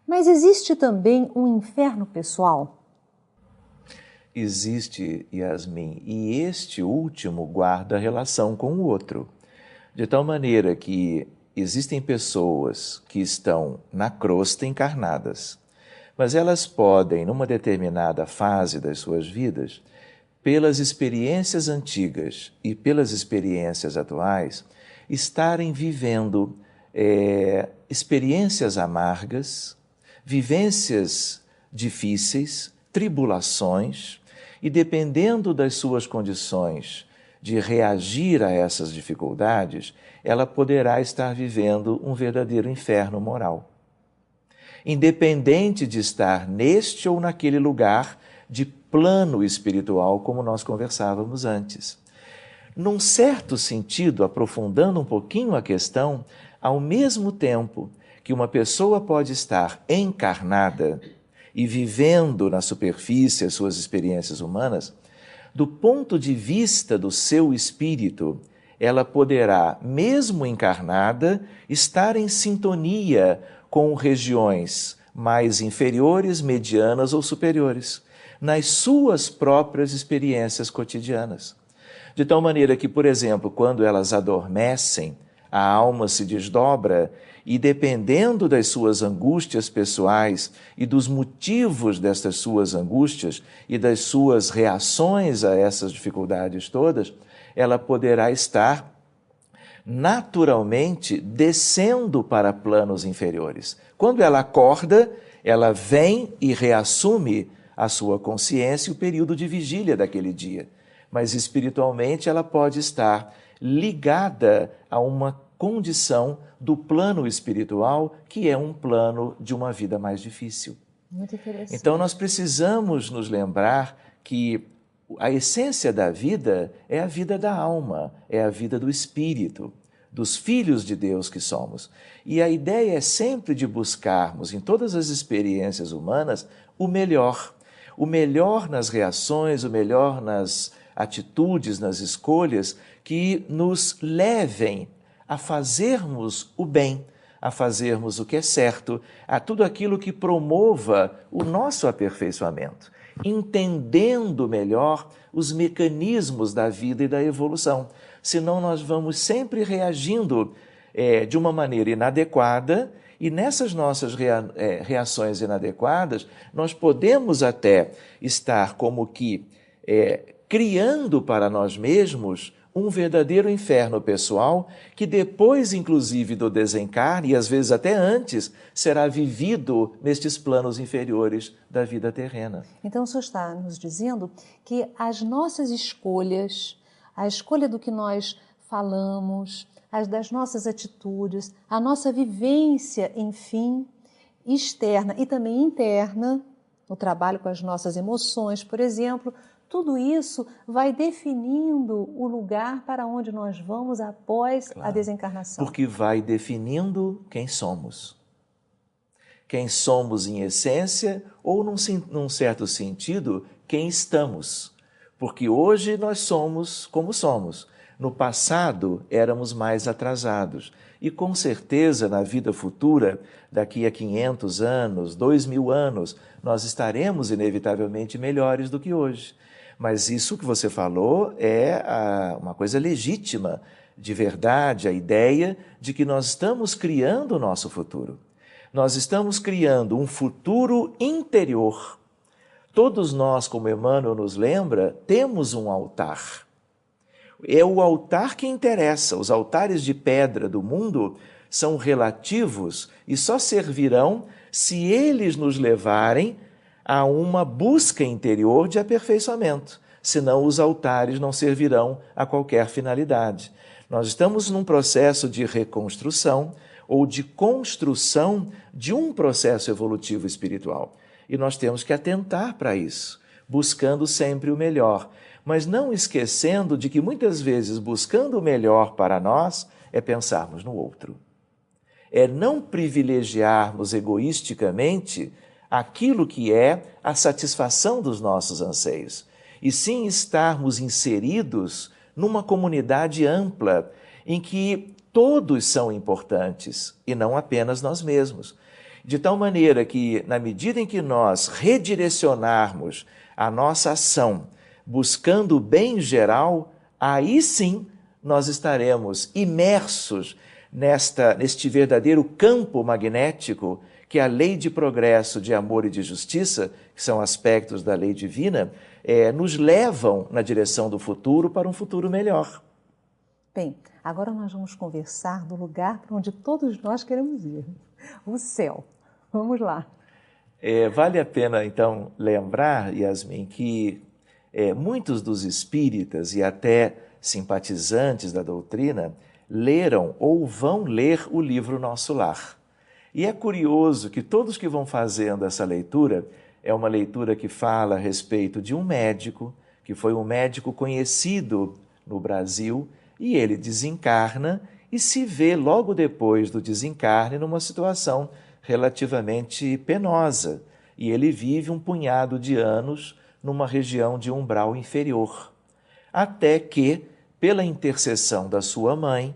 Mas existe também um inferno pessoal? Existe, Yasmin, e este último guarda relação com o outro. De tal maneira que existem pessoas que estão na crosta encarnadas, mas elas podem, numa determinada fase das suas vidas, pelas experiências antigas e pelas experiências atuais, estarem vivendo experiências amargas, vivências difíceis, tribulações, e dependendo das suas condições de reagir a essas dificuldades, ela poderá estar vivendo um verdadeiro inferno moral. Independente de estar neste ou naquele lugar de plano espiritual, como nós conversávamos antes. Num certo sentido, aprofundando um pouquinho a questão, ao mesmo tempo que uma pessoa pode estar encarnada e vivendo na superfície as suas experiências humanas, do ponto de vista do seu espírito, ela poderá, mesmo encarnada, estar em sintonia com regiões mais inferiores, medianas ou superiores, nas suas próprias experiências cotidianas. De tal maneira que, por exemplo, quando elas adormecem, a alma se desdobra e, dependendo das suas angústias pessoais e dos motivos destas suas angústias e das suas reações a essas dificuldades todas, ela poderá estar naturalmente descendo para planos inferiores. Quando ela acorda, ela vem e reassume a sua consciência e o período de vigília daquele dia. Mas espiritualmente ela pode estar ligada a uma condição do plano espiritual, que é um plano de uma vida mais difícil. Muito interessante. Então nós precisamos nos lembrar que a essência da vida é a vida da alma, é a vida do espírito, dos filhos de Deus que somos. E a ideia é sempre de buscarmos em todas as experiências humanas o melhor nas reações, o melhor nas atitudes, nas escolhas que nos levem a fazermos o bem, a fazermos o que é certo, a tudo aquilo que promova o nosso aperfeiçoamento, entendendo melhor os mecanismos da vida e da evolução. Senão nós vamos sempre reagindo de uma maneira inadequada, e nessas nossas reações inadequadas, nós podemos até estar como que criando para nós mesmos um verdadeiro inferno pessoal que depois, inclusive, do desencarne, e às vezes até antes, será vivido nestes planos inferiores da vida terrena. Então, o senhor está nos dizendo que as nossas escolhas, a escolha do que nós falamos, das nossas atitudes, a nossa vivência, enfim, externa e também interna, o trabalho com as nossas emoções, por exemplo, tudo isso vai definindo o lugar para onde nós vamos após a desencarnação. Porque vai definindo quem somos. Quem somos em essência ou, num certo sentido, quem estamos. Porque hoje nós somos como somos. No passado éramos mais atrasados. E com certeza na vida futura, daqui a 500 anos, 2000 anos, nós estaremos inevitavelmente melhores do que hoje. Mas isso que você falou é uma coisa legítima, de verdade, a ideia de que nós estamos criando o nosso futuro. Nós estamos criando um futuro interior. Todos nós, como Emmanuel nos lembra, temos um altar. É o altar que interessa. Os altares de pedra do mundo são relativos e só servirão se eles nos levarem a uma busca interior de aperfeiçoamento, senão os altares não servirão a qualquer finalidade. Nós estamos num processo de reconstrução ou de construção de um processo evolutivo espiritual. E nós temos que atentar para isso, buscando sempre o melhor, mas não esquecendo de que muitas vezes buscando o melhor para nós é pensarmos no outro. É não privilegiarmos egoisticamente aquilo que é a satisfação dos nossos anseios, e sim estarmos inseridos numa comunidade ampla em que todos são importantes e não apenas nós mesmos. De tal maneira que, na medida em que nós redirecionarmos a nossa ação, buscando o bem geral, aí sim nós estaremos imersos neste verdadeiro campo magnético que a lei de progresso, de amor e de justiça, que são aspectos da lei divina, nos levam na direção do futuro para um futuro melhor. Bem, agora nós vamos conversar do lugar para onde todos nós queremos ir, o céu. Vamos lá. Vale a pena, então, lembrar, Yasmin, que muitos dos espíritas e até simpatizantes da doutrina leram ou vão ler o livro Nosso Lar. E é curioso que todos que vão fazendo essa leitura, é uma leitura que fala a respeito de um médico, que foi um médico conhecido no Brasil, e ele desencarna e se vê logo depois do desencarne numa situação relativamente penosa. E ele vive um punhado de anos numa região de umbral inferior. Até que, pela intercessão da sua mãe,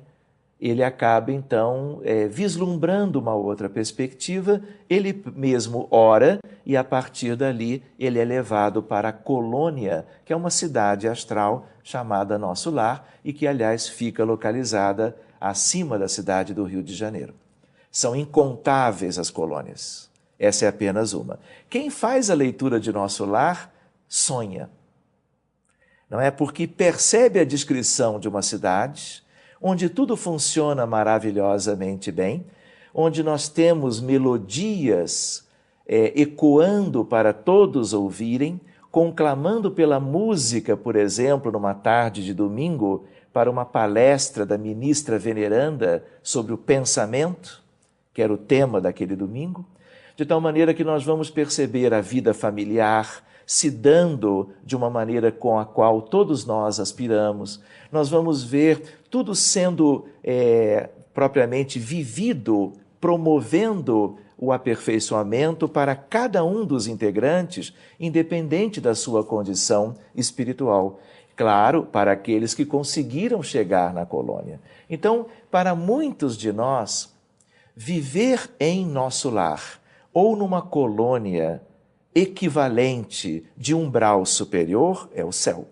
ele acaba então vislumbrando uma outra perspectiva, ele mesmo ora e a partir dali ele é levado para a Colônia, que é uma cidade astral chamada Nosso Lar e que, aliás, fica localizada acima da cidade do Rio de Janeiro. São incontáveis as colônias, essa é apenas uma. Quem faz a leitura de Nosso Lar sonha, não é? Porque percebe a descrição de uma cidade onde tudo funciona maravilhosamente bem, onde nós temos melodias ecoando para todos ouvirem, conclamando pela música, por exemplo, numa tarde de domingo, para uma palestra da ministra veneranda sobre o pensamento, que era o tema daquele domingo, de tal maneira que nós vamos perceber a vida familiar se dando de uma maneira com a qual todos nós aspiramos. Nós vamos ver tudo sendo propriamente vivido, promovendo o aperfeiçoamento para cada um dos integrantes, independente da sua condição espiritual. Claro, para aqueles que conseguiram chegar na colônia. Então, para muitos de nós, viver em nosso lar ou numa colônia equivalente de umbral superior é o céu.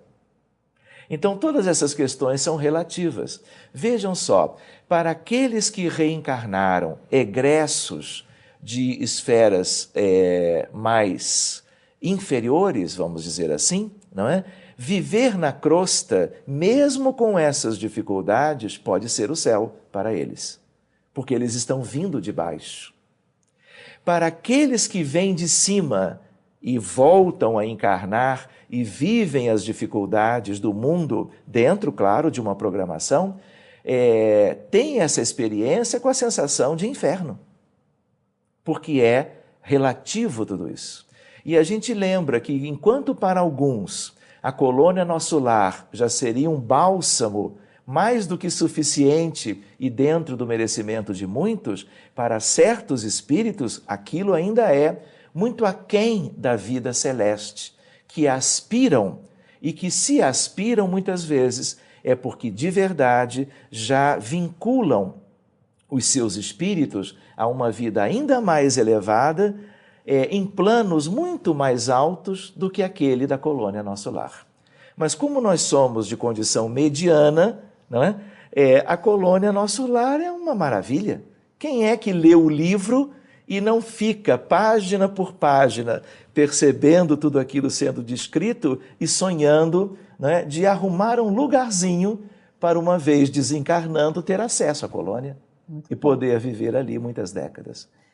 Então, todas essas questões são relativas. Vejam só, para aqueles que reencarnaram egressos de esferas mais inferiores, vamos dizer assim, não é? Viver na crosta, mesmo com essas dificuldades, pode ser o céu para eles, porque eles estão vindo de baixo. Para aqueles que vêm de cima e voltam a encarnar e vivem as dificuldades do mundo dentro, claro, de uma programação, tem essa experiência com a sensação de inferno, porque é relativo tudo isso. E a gente lembra que, enquanto para alguns a colônia Nosso Lar já seria um bálsamo mais do que suficiente e dentro do merecimento de muitos, para certos espíritos aquilo ainda é muito aquém da vida celeste, que aspiram e que se aspiram muitas vezes é porque de verdade já vinculam os seus espíritos a uma vida ainda mais elevada, em planos muito mais altos do que aquele da colônia Nosso Lar. Mas como nós somos de condição mediana, não é? A colônia Nosso Lar é uma maravilha. Quem é que lê o livro e não fica página por página percebendo tudo aquilo sendo descrito e sonhando, não é, de arrumar um lugarzinho para, uma vez desencarnando, ter acesso à colônia e poder viver ali muitas décadas?